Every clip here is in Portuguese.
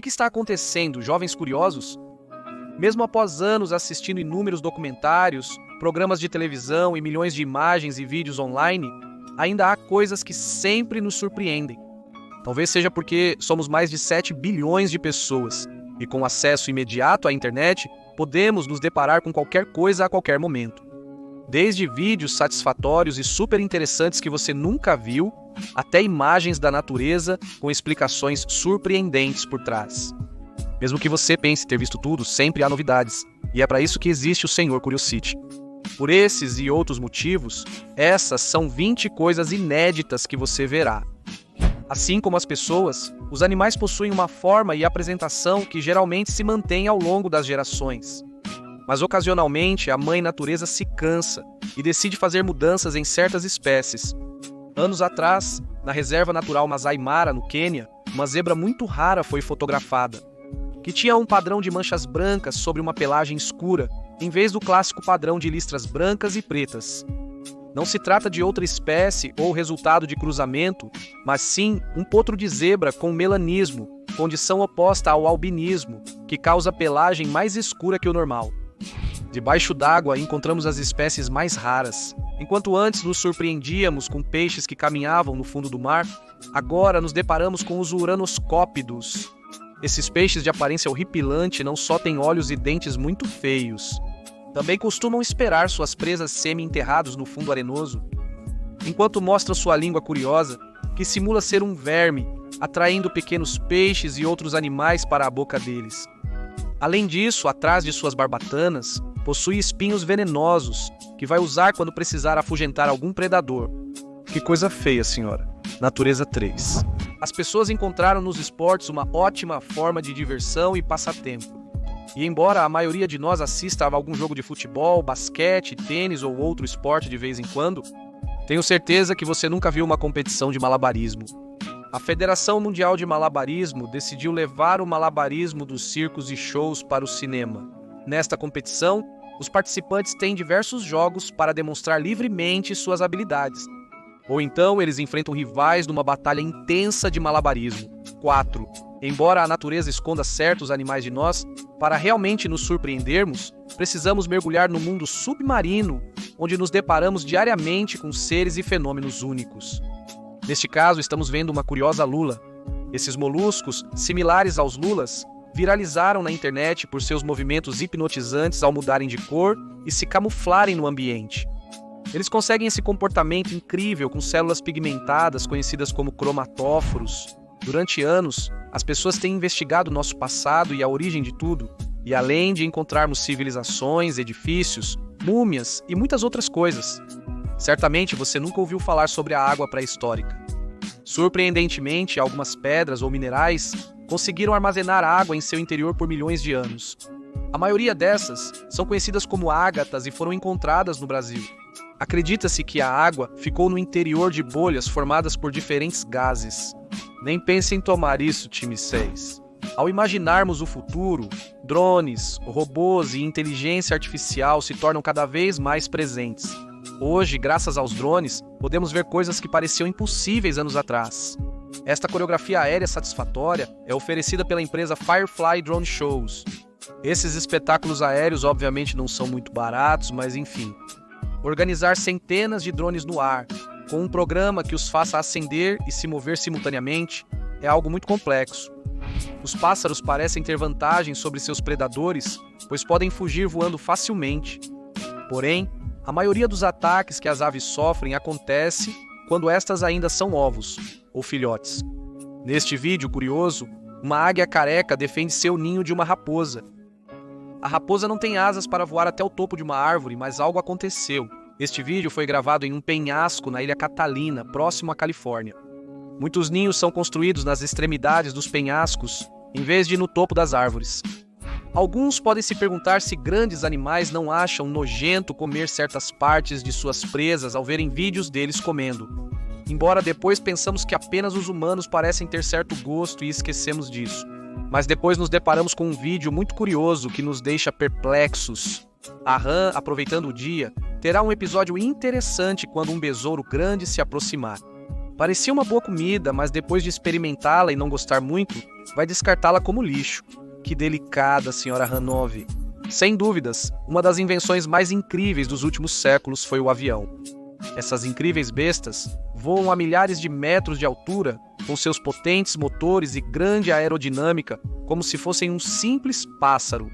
que está acontecendo, jovens curiosos? Mesmo após anos assistindo inúmeros documentários, programas de televisão e milhões de imagens e vídeos online, ainda há coisas que sempre nos surpreendem. Talvez seja porque somos mais de 7 bilhões de pessoas e com acesso imediato à internet, podemos nos deparar com qualquer coisa a qualquer momento. Desde vídeos satisfatórios e super interessantes que você nunca viu, até imagens da natureza com explicações surpreendentes por trás. Mesmo que você pense ter visto tudo, sempre há novidades, e é para isso que existe o Senhor Curiosity. Por esses e outros motivos, essas são 20 coisas inéditas que você verá. Assim como as pessoas, os animais possuem uma forma e apresentação que geralmente se mantém ao longo das gerações. Mas ocasionalmente a mãe natureza se cansa e decide fazer mudanças em certas espécies. Anos atrás, na reserva natural Masai Mara, no Quênia, uma zebra muito rara foi fotografada, que tinha um padrão de manchas brancas sobre uma pelagem escura, em vez do clássico padrão de listras brancas e pretas. Não se trata de outra espécie ou resultado de cruzamento, mas sim um potro de zebra com melanismo, condição oposta ao albinismo, que causa pelagem mais escura que o normal. Debaixo d'água encontramos as espécies mais raras. Enquanto antes nos surpreendíamos com peixes que caminhavam no fundo do mar, agora nos deparamos com os uranoscópidos. Esses peixes de aparência horripilante não só têm olhos e dentes muito feios, também costumam esperar suas presas semi-enterrados no fundo arenoso, enquanto mostram sua língua curiosa, que simula ser um verme, atraindo pequenos peixes e outros animais para a boca deles. Além disso, atrás de suas barbatanas, possui espinhos venenosos, que vai usar quando precisar afugentar algum predador. Que coisa feia, senhora. Natureza 3. As pessoas encontraram nos esportes uma ótima forma de diversão e passatempo. E embora a maioria de nós assista a algum jogo de futebol, basquete, tênis ou outro esporte de vez em quando, tenho certeza que você nunca viu uma competição de malabarismo. A Federação Mundial de Malabarismo decidiu levar o malabarismo dos circos e shows para o cinema. Nesta competição, os participantes têm diversos jogos para demonstrar livremente suas habilidades. Ou então eles enfrentam rivais numa batalha intensa de malabarismo. 4. Embora a natureza esconda certos animais de nós, para realmente nos surpreendermos, precisamos mergulhar no mundo submarino, onde nos deparamos diariamente com seres e fenômenos únicos. Neste caso, estamos vendo uma curiosa lula. Esses moluscos, similares aos lulas, viralizaram na internet por seus movimentos hipnotizantes ao mudarem de cor e se camuflarem no ambiente. Eles conseguem esse comportamento incrível com células pigmentadas conhecidas como cromatóforos. Durante anos, as pessoas têm investigado nosso passado e a origem de tudo, e além de encontrarmos civilizações, edifícios, múmias e muitas outras coisas. Certamente você nunca ouviu falar sobre a água pré-histórica. Surpreendentemente, algumas pedras ou minerais conseguiram armazenar água em seu interior por milhões de anos. A maioria dessas são conhecidas como ágatas e foram encontradas no Brasil. Acredita-se que a água ficou no interior de bolhas formadas por diferentes gases. Nem pense em tomar isso, time 6. Ao imaginarmos o futuro, drones, robôs e inteligência artificial se tornam cada vez mais presentes. Hoje, graças aos drones, podemos ver coisas que pareciam impossíveis anos atrás. Esta coreografia aérea satisfatória é oferecida pela empresa Firefly Drone Shows. Esses espetáculos aéreos obviamente não são muito baratos, mas enfim. Organizar centenas de drones no ar, com um programa que os faça acender e se mover simultaneamente, é algo muito complexo. Os pássaros parecem ter vantagem sobre seus predadores, pois podem fugir voando facilmente. Porém, a maioria dos ataques que as aves sofrem acontece quando estas ainda são ovos, ou filhotes. Neste vídeo curioso, uma águia careca defende seu ninho de uma raposa. A raposa não tem asas para voar até o topo de uma árvore, mas algo aconteceu. Este vídeo foi gravado em um penhasco na ilha Catalina, próximo à Califórnia. Muitos ninhos são construídos nas extremidades dos penhascos, em vez de no topo das árvores. Alguns podem se perguntar se grandes animais não acham nojento comer certas partes de suas presas ao verem vídeos deles comendo. Embora depois pensamos que apenas os humanos parecem ter certo gosto e esquecemos disso. Mas depois nos deparamos com um vídeo muito curioso que nos deixa perplexos. A rã, aproveitando o dia, terá um episódio interessante quando um besouro grande se aproximar. Parecia uma boa comida, mas depois de experimentá-la e não gostar muito, vai descartá-la como lixo. Que delicada, senhora Hanov. Sem dúvidas, uma das invenções mais incríveis dos últimos séculos foi o avião. Essas incríveis bestas voam a milhares de metros de altura, com seus potentes motores e grande aerodinâmica, como se fossem um simples pássaro.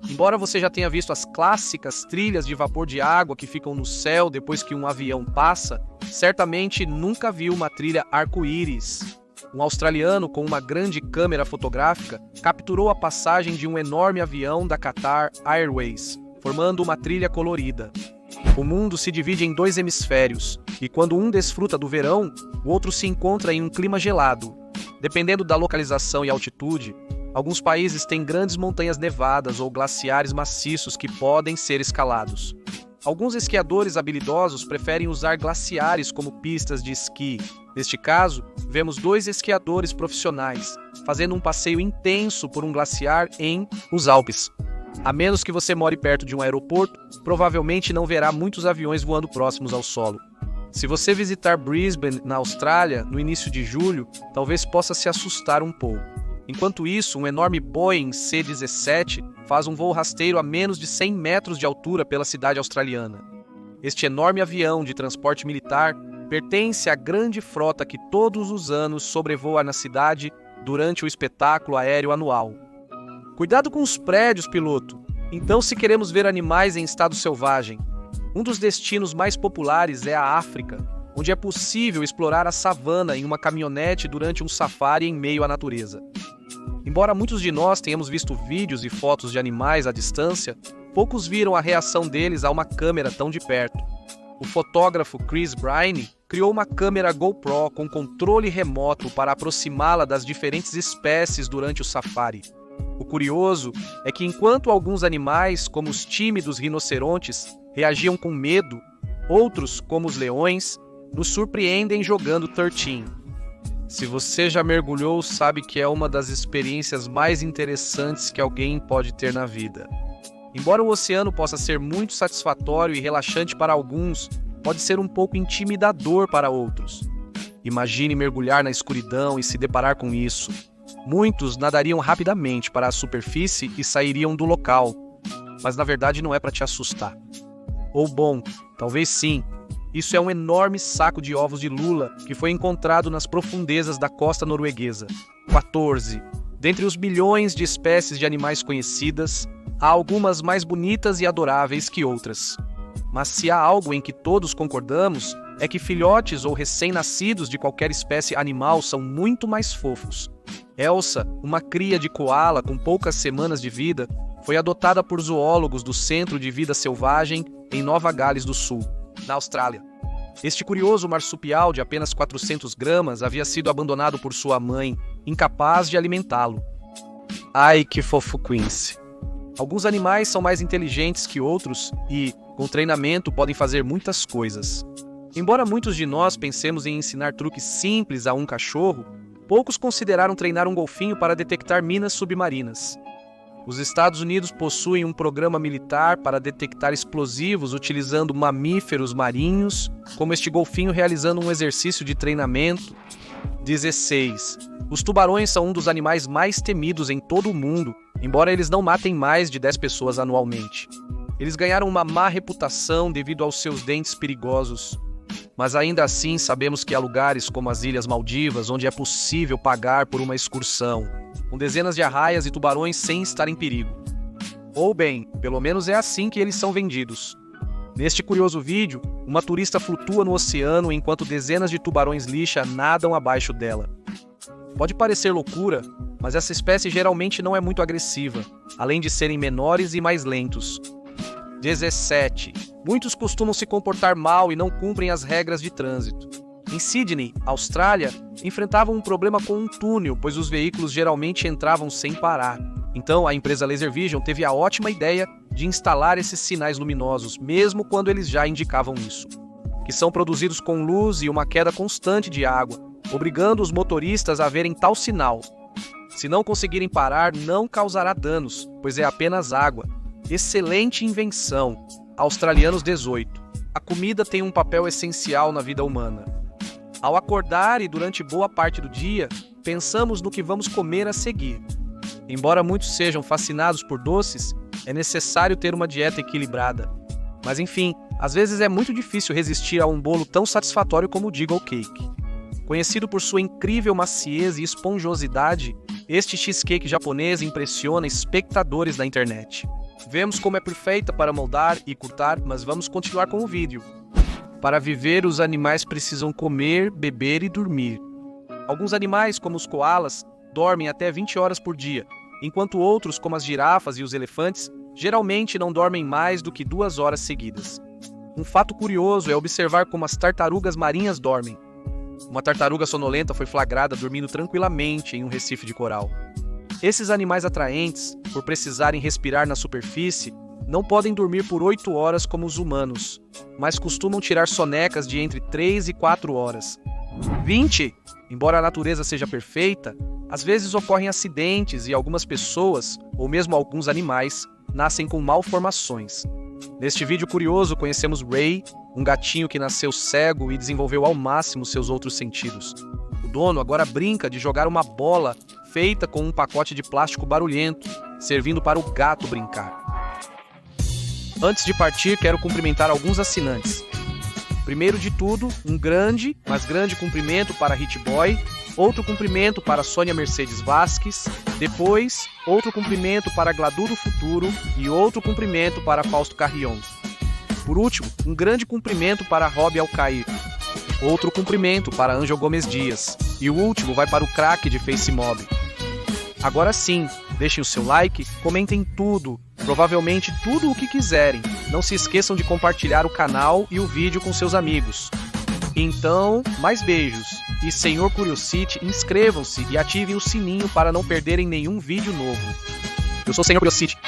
Embora você já tenha visto as clássicas trilhas de vapor de água que ficam no céu depois que um avião passa, certamente nunca viu uma trilha arco-íris. Um australiano com uma grande câmera fotográfica capturou a passagem de um enorme avião da Qatar Airways, formando uma trilha colorida. O mundo se divide em dois hemisférios, e quando um desfruta do verão, o outro se encontra em um clima gelado. Dependendo da localização e altitude, alguns países têm grandes montanhas nevadas ou glaciares maciços que podem ser escalados. Alguns esquiadores habilidosos preferem usar glaciares como pistas de esqui. Neste caso, vemos dois esquiadores profissionais fazendo um passeio intenso por um glaciar em os Alpes. A menos que você more perto de um aeroporto, provavelmente não verá muitos aviões voando próximos ao solo. Se você visitar Brisbane, na Austrália, no início de julho, talvez possa se assustar um pouco. Enquanto isso, um enorme Boeing C-17 faz um voo rasteiro a menos de 100 metros de altura pela cidade australiana. Este enorme avião de transporte militar pertence à grande frota que todos os anos sobrevoa na cidade durante o espetáculo aéreo anual. Cuidado com os prédios, piloto! Então, se queremos ver animais em estado selvagem, um dos destinos mais populares é a África, onde é possível explorar a savana em uma caminhonete durante um safari em meio à natureza. Embora muitos de nós tenhamos visto vídeos e fotos de animais à distância, poucos viram a reação deles a uma câmera tão de perto. O fotógrafo Chris Bryne criou uma câmera GoPro com controle remoto para aproximá-la das diferentes espécies durante o safari. O curioso é que enquanto alguns animais, como os tímidos rinocerontes, reagiam com medo, outros, como os leões, nos surpreendem jogando 13. Se você já mergulhou, sabe que é uma das experiências mais interessantes que alguém pode ter na vida. Embora o oceano possa ser muito satisfatório e relaxante para alguns, pode ser um pouco intimidador para outros. Imagine mergulhar na escuridão e se deparar com isso. Muitos nadariam rapidamente para a superfície e sairiam do local, mas na verdade não é para te assustar. Ou bom, talvez sim. Isso é um enorme saco de ovos de lula que foi encontrado nas profundezas da costa norueguesa. 14. Dentre os bilhões de espécies de animais conhecidas, há algumas mais bonitas e adoráveis que outras. Mas se há algo em que todos concordamos, é que filhotes ou recém-nascidos de qualquer espécie animal são muito mais fofos. Elsa, uma cria de coala com poucas semanas de vida, foi adotada por zoólogos do Centro de Vida Selvagem em Nova Gales do Sul, na Austrália. Este curioso marsupial de apenas 400 gramas havia sido abandonado por sua mãe, incapaz de alimentá-lo. Ai, que fofo Quincy! Alguns animais são mais inteligentes que outros e, com treinamento, podem fazer muitas coisas. Embora muitos de nós pensemos em ensinar truques simples a um cachorro, poucos consideraram treinar um golfinho para detectar minas submarinas. Os Estados Unidos possuem um programa militar para detectar explosivos utilizando mamíferos marinhos, como este golfinho realizando um exercício de treinamento. 16. Os tubarões são um dos animais mais temidos em todo o mundo, embora eles não matem mais de 10 pessoas anualmente. Eles ganharam uma má reputação devido aos seus dentes perigosos. Mas ainda assim sabemos que há lugares como as Ilhas Maldivas onde é possível pagar por uma excursão, com dezenas de arraias e tubarões sem estar em perigo. Ou bem, pelo menos é assim que eles são vendidos. Neste curioso vídeo, uma turista flutua no oceano enquanto dezenas de tubarões lixa nadam abaixo dela. Pode parecer loucura, mas essa espécie geralmente não é muito agressiva, além de serem menores e mais lentos. 17. Muitos costumam se comportar mal e não cumprem as regras de trânsito. Em Sydney, Austrália, enfrentavam um problema com um túnel, pois os veículos geralmente entravam sem parar. Então, a empresa Laser Vision teve a ótima ideia de instalar esses sinais luminosos, mesmo quando eles já indicavam isso, que são produzidos com luz e uma queda constante de água, obrigando os motoristas a verem tal sinal. Se não conseguirem parar, não causará danos, pois é apenas água. Excelente invenção. Australianos 18. A comida tem um papel essencial na vida humana. Ao acordar e durante boa parte do dia, pensamos no que vamos comer a seguir. Embora muitos sejam fascinados por doces, é necessário ter uma dieta equilibrada. Mas enfim, às vezes é muito difícil resistir a um bolo tão satisfatório como o Deagle Cake. Conhecido por sua incrível maciez e esponjosidade, este cheesecake japonês impressiona espectadores da internet. Vemos como é perfeita para moldar e cortar, mas vamos continuar com o vídeo. Para viver, os animais precisam comer, beber e dormir. Alguns animais, como os koalas, dormem até 20 horas por dia, enquanto outros, como as girafas e os elefantes, geralmente não dormem mais do que 2 horas seguidas. Um fato curioso é observar como as tartarugas marinhas dormem. Uma tartaruga sonolenta foi flagrada dormindo tranquilamente em um recife de coral. Esses animais atraentes, por precisarem respirar na superfície, não podem dormir por 8 horas como os humanos, mas costumam tirar sonecas de entre 3 e 4 horas. 20! Embora a natureza seja perfeita, às vezes ocorrem acidentes e algumas pessoas, ou mesmo alguns animais, nascem com malformações. Neste vídeo curioso conhecemos Ray, um gatinho que nasceu cego e desenvolveu ao máximo seus outros sentidos. O dono agora brinca de jogar uma bola feita com um pacote de plástico barulhento, servindo para o gato brincar. Antes de partir, quero cumprimentar alguns assinantes. Primeiro de tudo, um grande, mas grande cumprimento para Hit Boy, outro cumprimento para Sônia Mercedes Vasques, depois, outro cumprimento para Gladu do Futuro e outro cumprimento para Fausto Carrion. Por último, um grande cumprimento para Rob Alcair, outro cumprimento para Ângel Gomes Dias e o último vai para o craque de FaceMob. Agora sim, deixem o seu like, comentem tudo, provavelmente tudo o que quiserem. Não se esqueçam de compartilhar o canal e o vídeo com seus amigos. Então, mais beijos. E Senhor Curiosity, inscrevam-se e ativem o sininho para não perderem nenhum vídeo novo. Eu sou o Senhor Curiosity.